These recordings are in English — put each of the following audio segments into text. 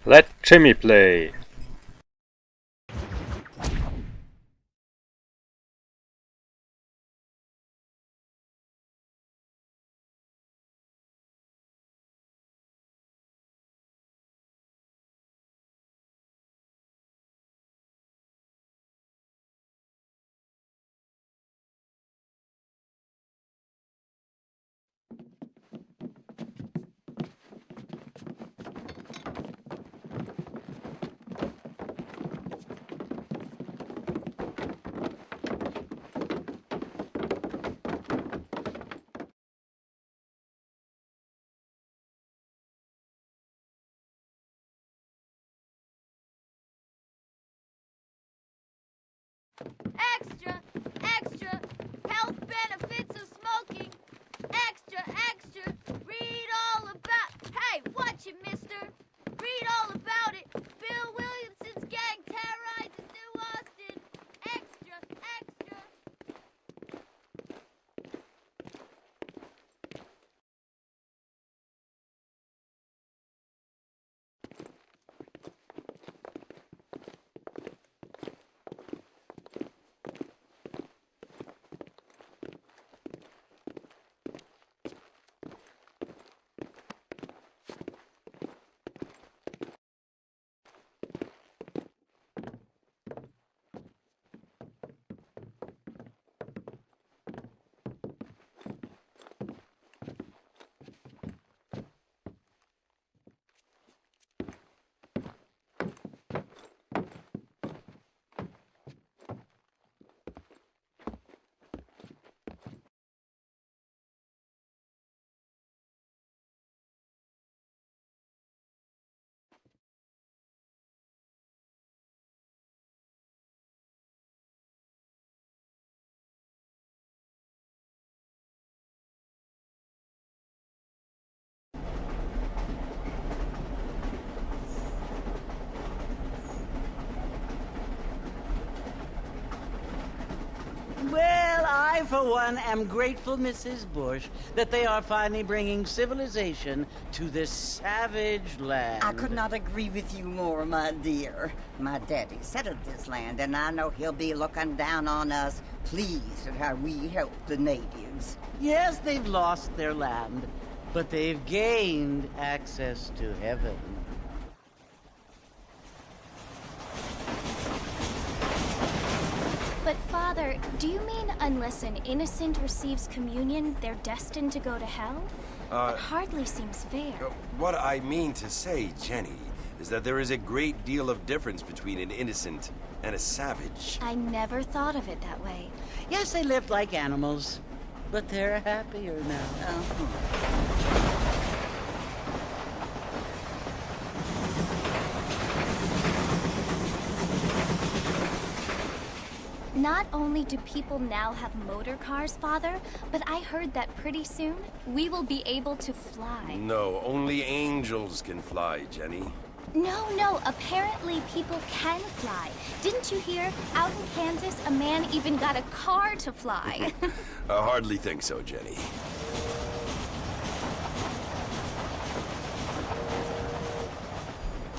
Let Jimmy play. Extra! Extra! Health benefits of smoking! Extra! Extra! Read all about... Hey, watch it, mister! Read all about it! Bill Williamson's gang terrorizes New Austin! Extra! Extra! Well, I, for one, am grateful, Mrs. Bush, that they are finally bringing civilization to this savage land. I could not agree with you more, my dear. My daddy settled this land, and I know he'll be looking down on us, pleased at how we help the natives. Yes, they've lost their land, but they've gained access to heaven. But, Father, do you mean unless an innocent receives communion, they're destined to go to hell? That hardly seems fair. What I mean to say, Jenny, is that there is a great deal of difference between an innocent and a savage. I never thought of it that way. Yes, they lived like animals, but they're happier now. Not only do people now have motor cars, Father, but I heard that pretty soon we will be able to fly. No, only angels can fly, Jenny. No, apparently people can fly. Didn't you hear? Out in Kansas, a man even got a car to fly. I hardly think so, Jenny.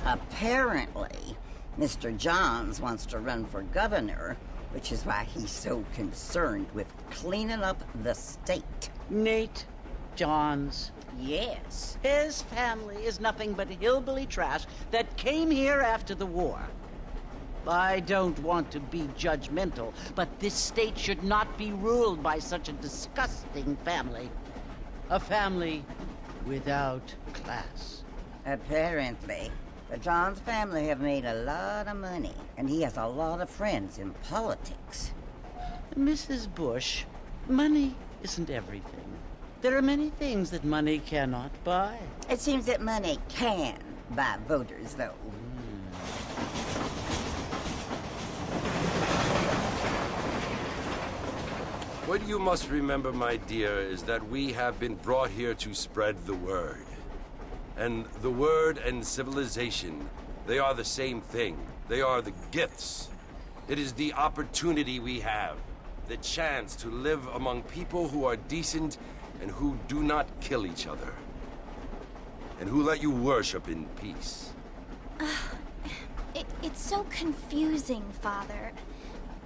Apparently, Mr. Johns wants to run for governor, which is why he's so concerned with cleaning up the state. Nate Johns. Yes. His family is nothing but hillbilly trash that came here after the war. I don't want to be judgmental, but this state should not be ruled by such a disgusting family. A family without class. Apparently. The Johns family have made a lot of money, and he has a lot of friends in politics. Mrs. Bush, money isn't everything. There are many things that money cannot buy. It seems that money can buy voters, though. What you must remember, my dear, is that we have been brought here to spread the word. And the word and civilization, they are the same thing. They are the gifts. It is the opportunity we have, the chance to live among people who are decent and who do not kill each other, and who let you worship in peace. It's so confusing, Father.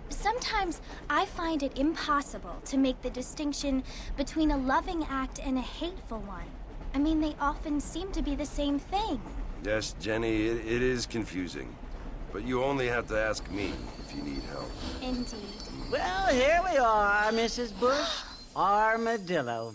Sometimes I find it impossible to make the distinction between a loving act and a hateful one. I mean, they often seem to be the same thing. Yes, Jenny, it is confusing. But you only have to ask me if you need help. Indeed. Well, here we are, Mrs. Bush. Armadillo.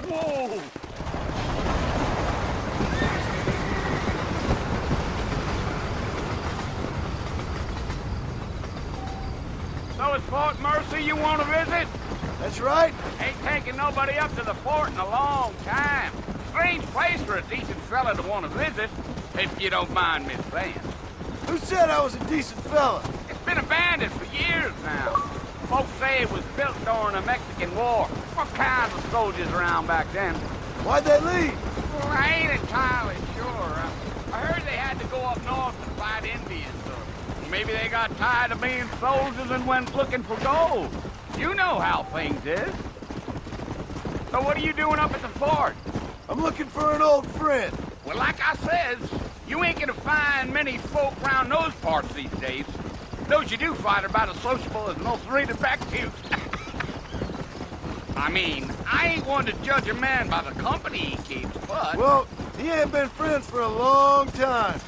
Whoa! So it's Fort Mercer you want to visit? That's right. Ain't taking nobody up to the fort in a long time. Strange place for a decent fella to want to visit, if you don't mind me saying. Who said I was a decent fella? It's been abandoned for years now. Folks say it was built during the Mexican War. What kinds of soldiers around back then? Why'd they leave? Well, I ain't entirely sure. I heard they had to go up north and fight Indians, or maybe they got tired of being soldiers and went looking for gold. You know how things is. So what are you doing up at the fort? I'm looking for an old friend. Well, like I says, you ain't gonna find many folk round those parts these days. Those you do find are about as sociable as most rated backfields. I mean, I ain't one to judge a man by the company he keeps, but... Well, he ain't been friends for a long time.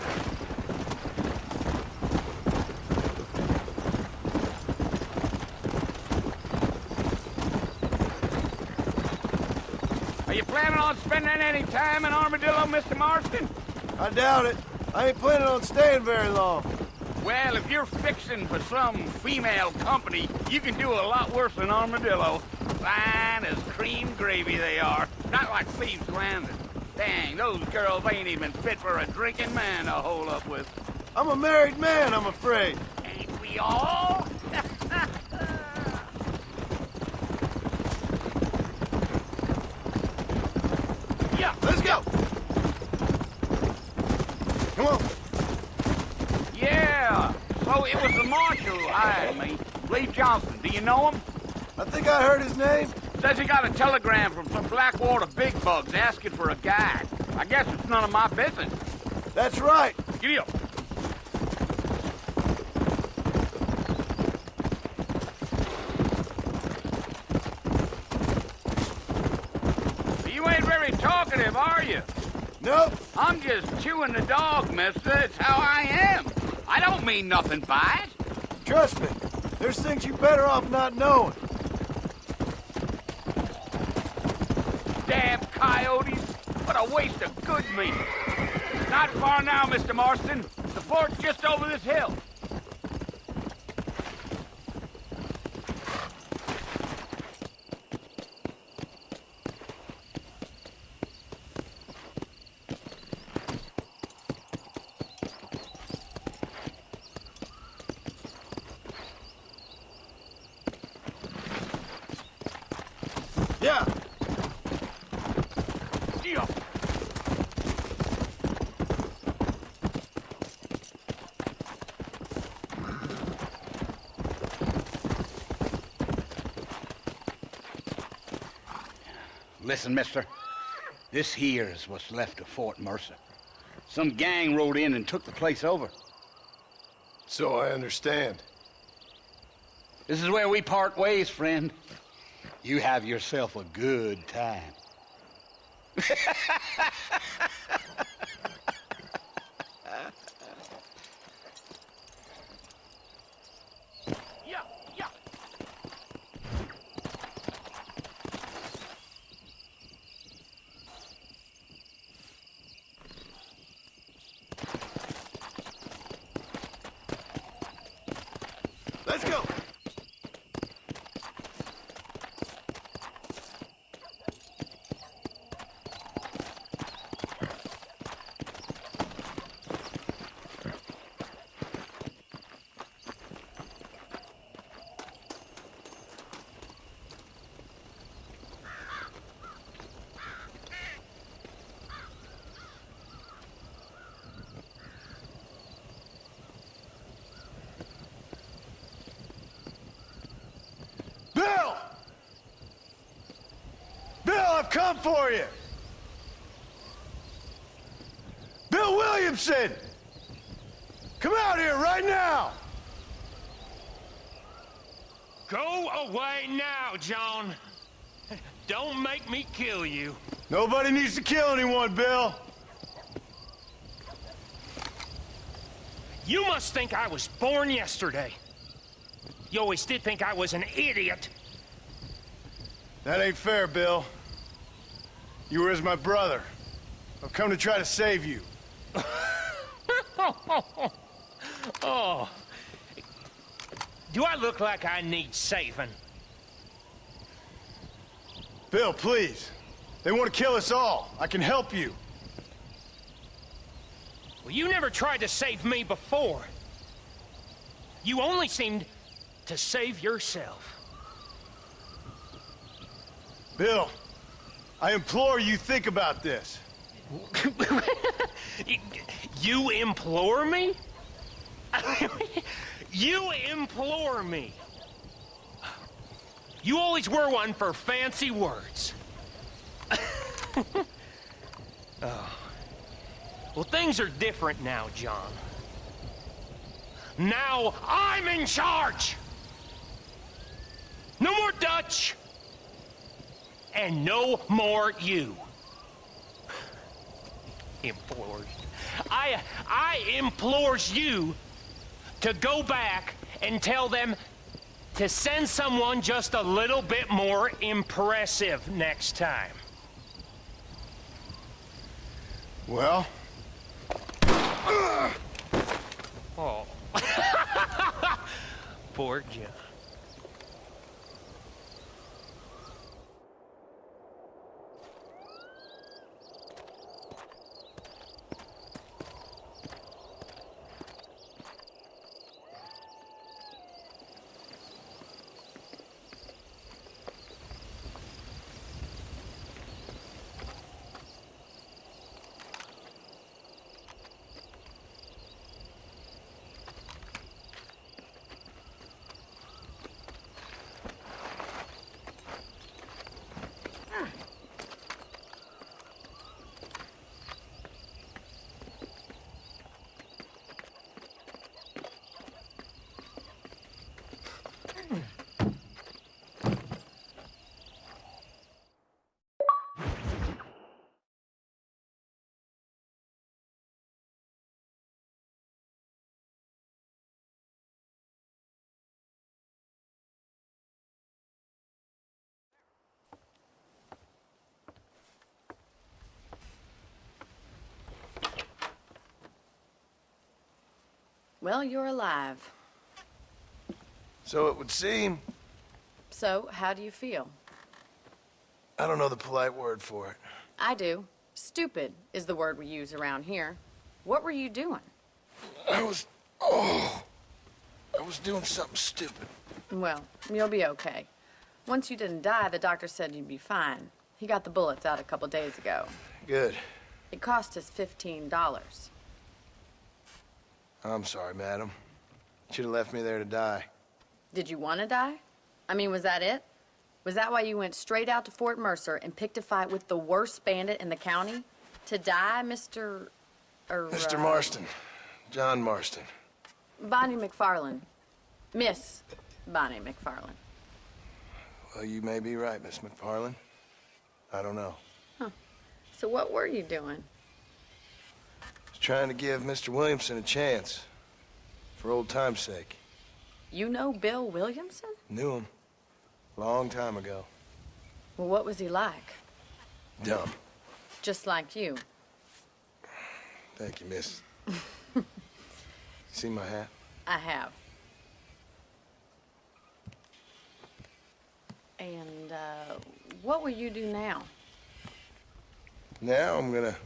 Are you planning on spending any time in Armadillo, Mr. Marston? I doubt it. I ain't planning on staying very long. Well, if you're fixing for some female company, you can do a lot worse than Armadillo. Fine as cream gravy they are. Not like Thieves' Landing. Dang, those girls ain't even fit for a drinking man to hole up with. I'm a married man, I'm afraid. Ain't we all? Yeah. Let's go. Come on. Yeah. So it was the marshal who hired me. Lee Johnson. Do you know him? I think I heard his name. Says he got a telegram from some Blackwater big bugs asking for a guide. I guess it's none of my business. That's right. Giddy up. You ain't very talkative, are you? Nope. I'm just chewing the dog, mister. It's how I am. I don't mean nothing by it. Trust me. There's things you better off not knowing. Damn coyotes. What a waste of good meat. Not far now, Mr. Marston. The fort's just over this hill. Listen, mister. This here is what's left of Fort Mercer. Some gang rode in and took the place over. So I understand. This is where we part ways, friend. You have yourself a good time. Let's go! Bill! Bill, I've come for you! Bill Williamson! Come out here right now! Go away now, John. Don't make me kill you. Nobody needs to kill anyone, Bill. You must think I was born yesterday. You always did think I was an idiot. That ain't fair, Bill. You were as my brother. I've come to try to save you. Oh. Do I look like I need saving? Bill, please. They want to kill us all. I can help you. Well, you never tried to save me before. You only seemed to save yourself. Bill, I implore you think about this. You implore me? You implore me. You always were one for fancy words. Oh. Well, things are different now, John. Now I'm in charge. No more Dutch. And no more you. Implores. I implores you to go back and tell them to send someone just a little bit more impressive next time. Well? Oh. Poor John. Well, you're alive. So it would seem. So, how do you feel? I don't know the polite word for it. I do. Stupid is the word we use around here. What were you doing? I was doing something stupid. Well, you'll be okay. Once you didn't die, the doctor said you'd be fine. He got the bullets out a couple days ago. Good. It cost us $15. I'm sorry, madam. You should have left me there to die. Did you want to die? I mean, was that it? Was that why you went straight out to Fort Mercer and picked a fight with the worst bandit in the county? To die, Mr. Mr. Marston. John Marston. Bonnie MacFarlane. Miss Bonnie MacFarlane. Well, you may be right, Miss MacFarlane. I don't know. Huh. So what were you doing? I was trying to give Mr. Williamson a chance. For old time's sake. You know Bill Williamson? Knew him. Long time ago. Well, what was he like? Dumb. Just like you. Thank you, miss. See my hat? I have. And, what will you do now? Now I'm gonna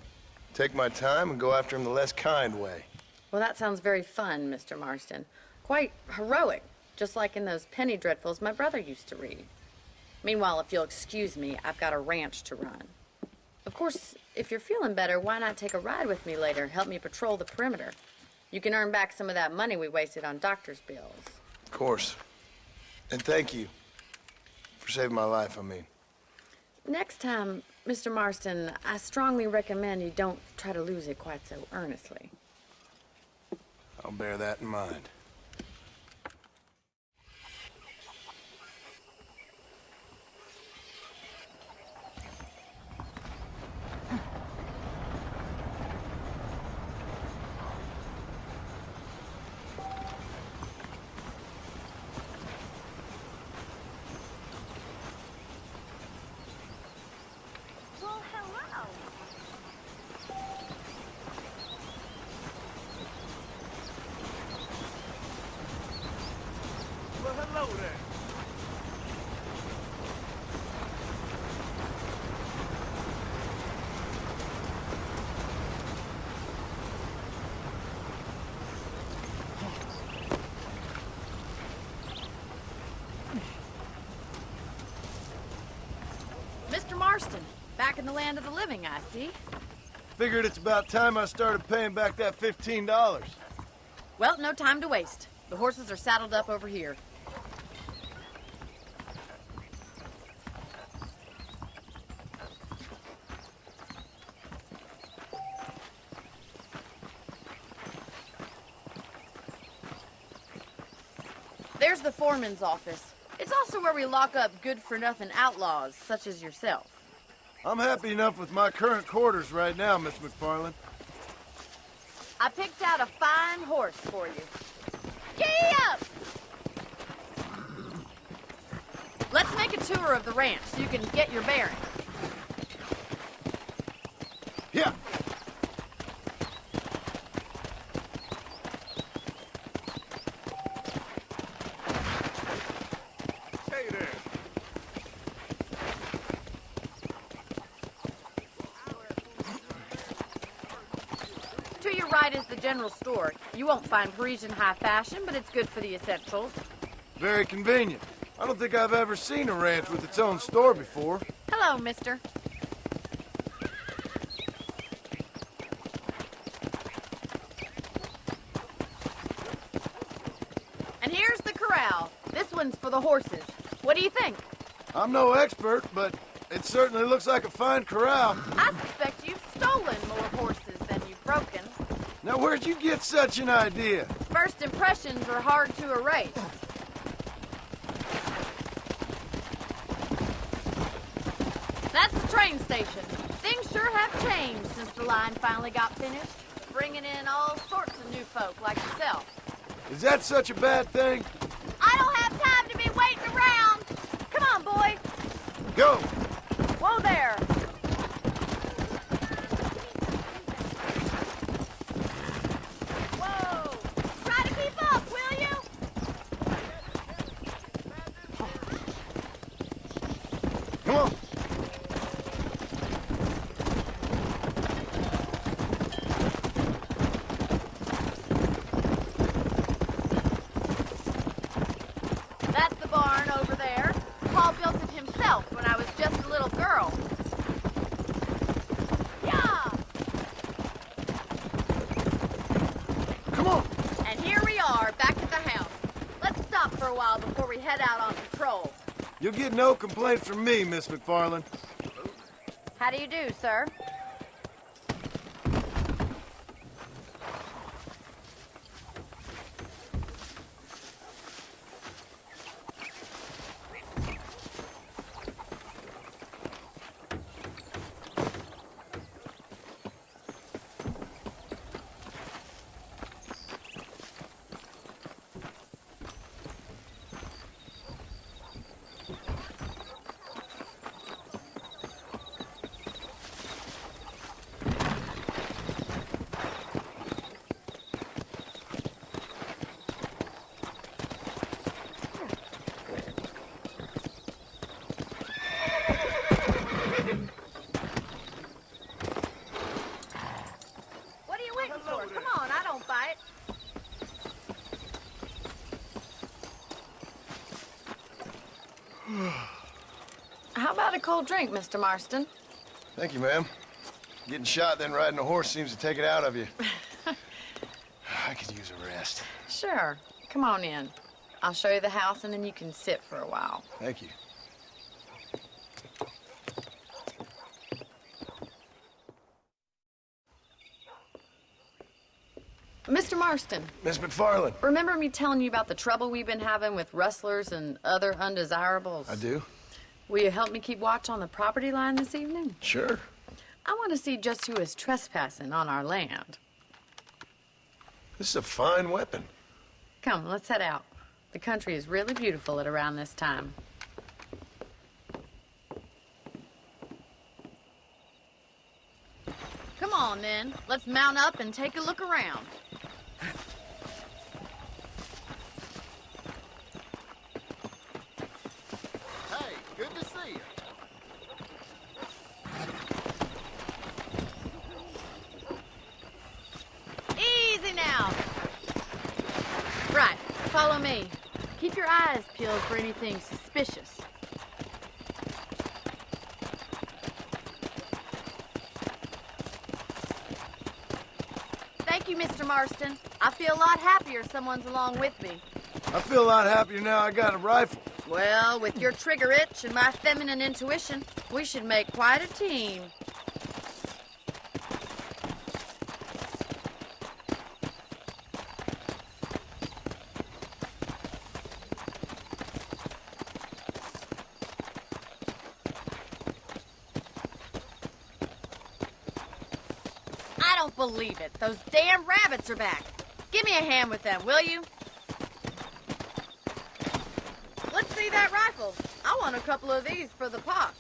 take my time and go after him the less kind way. Well, that sounds very fun, Mr. Marston. Quite heroic, just like in those penny dreadfuls my brother used to read. Meanwhile, if you'll excuse me, I've got a ranch to run. Of course, if you're feeling better, why not take a ride with me later? Help me patrol the perimeter. You can earn back some of that money we wasted on doctor's bills. Of course. And thank you for saving my life, I mean. Next time, Mr. Marston, I strongly recommend you don't try to lose it quite so earnestly. I'll bear that in mind. Well, hello. Well, hello there. Mr. Marston, back in the land of the living, I see. Figured it's about time I started paying back that $15. Well, no time to waste. The horses are saddled up over here. There's the foreman's office. It's also where we lock up good-for-nothing outlaws, such as yourself. I'm happy enough with my current quarters right now, Miss MacFarlane. I picked out a fine horse for you. Giddy up! Let's make a tour of the ranch so you can get your bearings. Yeah. Hey there. To your right is the general store. You won't find Parisian high fashion, but it's good for the essentials. Very convenient. I don't think I've ever seen a ranch with its own store before. Hello, mister. And here's the corral. This one's for the horses. What do you think? I'm no expert, but it certainly looks like a fine corral. I suspect you've stolen more horses than you've broken. Now, where'd you get such an idea? First impressions are hard to erase. That's the train station. Things sure have changed since the line finally got finished, bringing in all sorts of new folk like yourself. Is that such a bad thing? I don't have time to be waiting around. Come on, boy. Go! Whoa there. Whoa! Try to keep up, will you? Come on! That's the barn over there. Paul built it himself when I was just a little girl. Yeah! Come on! And here we are, back at the house. Let's stop for a while before we head out on patrol. You'll get no complaint from me, Miss MacFarlane. How do you do, sir? How about a cold drink, Mr. Marston? Thank you, ma'am. Getting shot, then riding a horse seems to take it out of you. I could use a rest. Sure. Come on in. I'll show you the house, and then you can sit for a while. Thank you. Mr. Marston. Miss MacFarlane. Remember me telling you about the trouble we've been having with rustlers and other undesirables? I do. Will you help me keep watch on the property line this evening? Sure. I want to see just who is trespassing on our land. This is a fine weapon. Come, let's head out. The country is really beautiful at around this time. Come on, then. Let's mount up and take a look around. Hey, good to see you. Easy now. Right, follow me. Keep your eyes peeled for anything suspicious. Thank you, Mr. Marston. I feel a lot happier someone's along with me. I feel a lot happier now I got a rifle. Well, with your trigger itch and my feminine intuition, we should make quite a team. I don't believe it. Those damn rabbits are back. Give me a hand with them, will you? Let's see that rifle. I want a couple of these for the pop.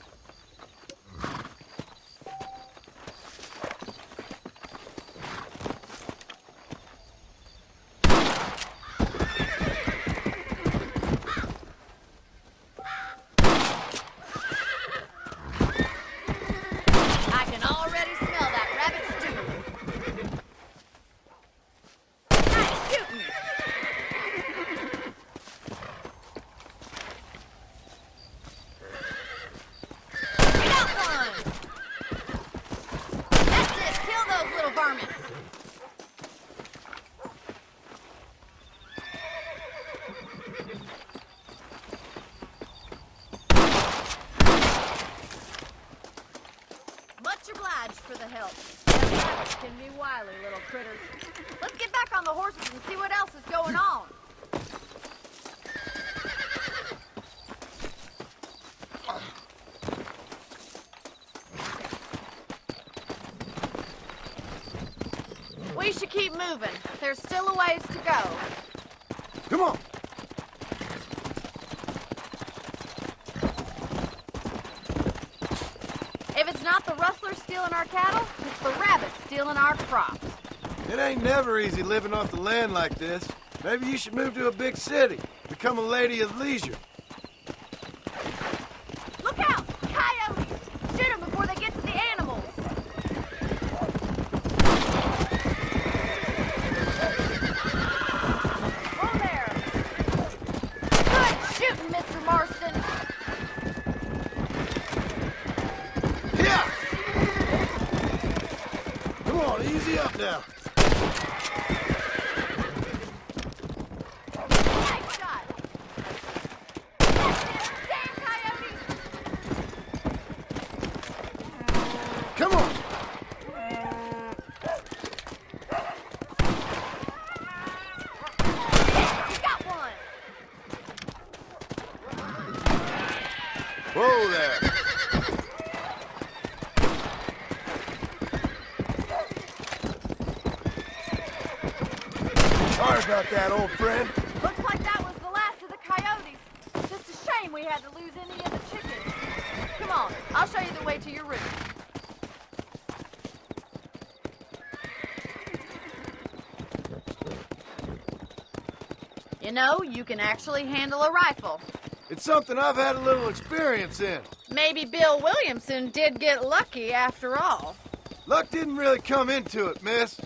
I can already smell that rabbit stew. Nice shooting. Get out one. That's it. Kill those little varmints. Much obliged for the help. Them rabbits can be wily little critters. Let's get back on the horses and see what else is going on. We should keep moving. There's still a ways to go. Come on. If it's not the rustlers stealing our cattle, it's the rabbits stealing our crops. It ain't never easy living off the land like this. Maybe you should move to a big city. Become a lady of leisure. Look out! Coyotes! Shoot them before they get to the animals! Whoa there! Good shooting, Mr. Marston! Yeah! Come on, easy up now. Nice shot! there. Sorry about that, old friend. Looks like that was the last of the coyotes. Just a shame we had to lose any of the chickens. Come on, I'll show you the way to your room. You know, you can actually handle a rifle. It's something I've had a little experience in. Maybe Bill Williamson did get lucky after all. Luck didn't really come into it, miss.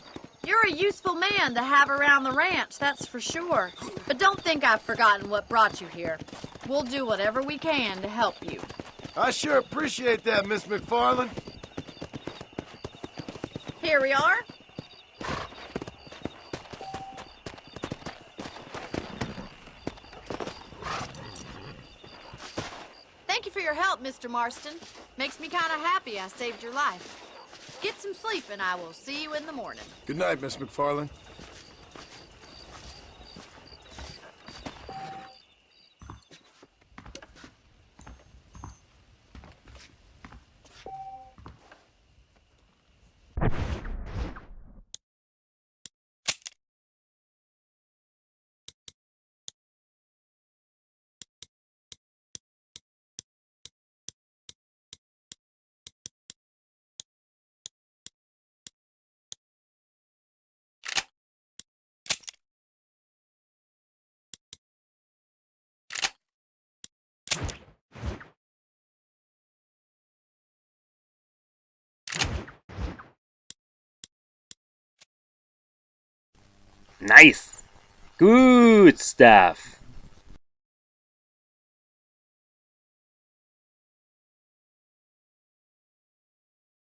You're a useful man to have around the ranch, that's for sure. But don't think I've forgotten what brought you here. We'll do whatever we can to help you. I sure appreciate that, Miss MacFarlane. Here we are. Thank you for your help, Mr. Marston. Makes me kind of happy I saved your life. Get some sleep and I will see you in the morning. Good night, Miss MacFarlane. Nice. Good stuff.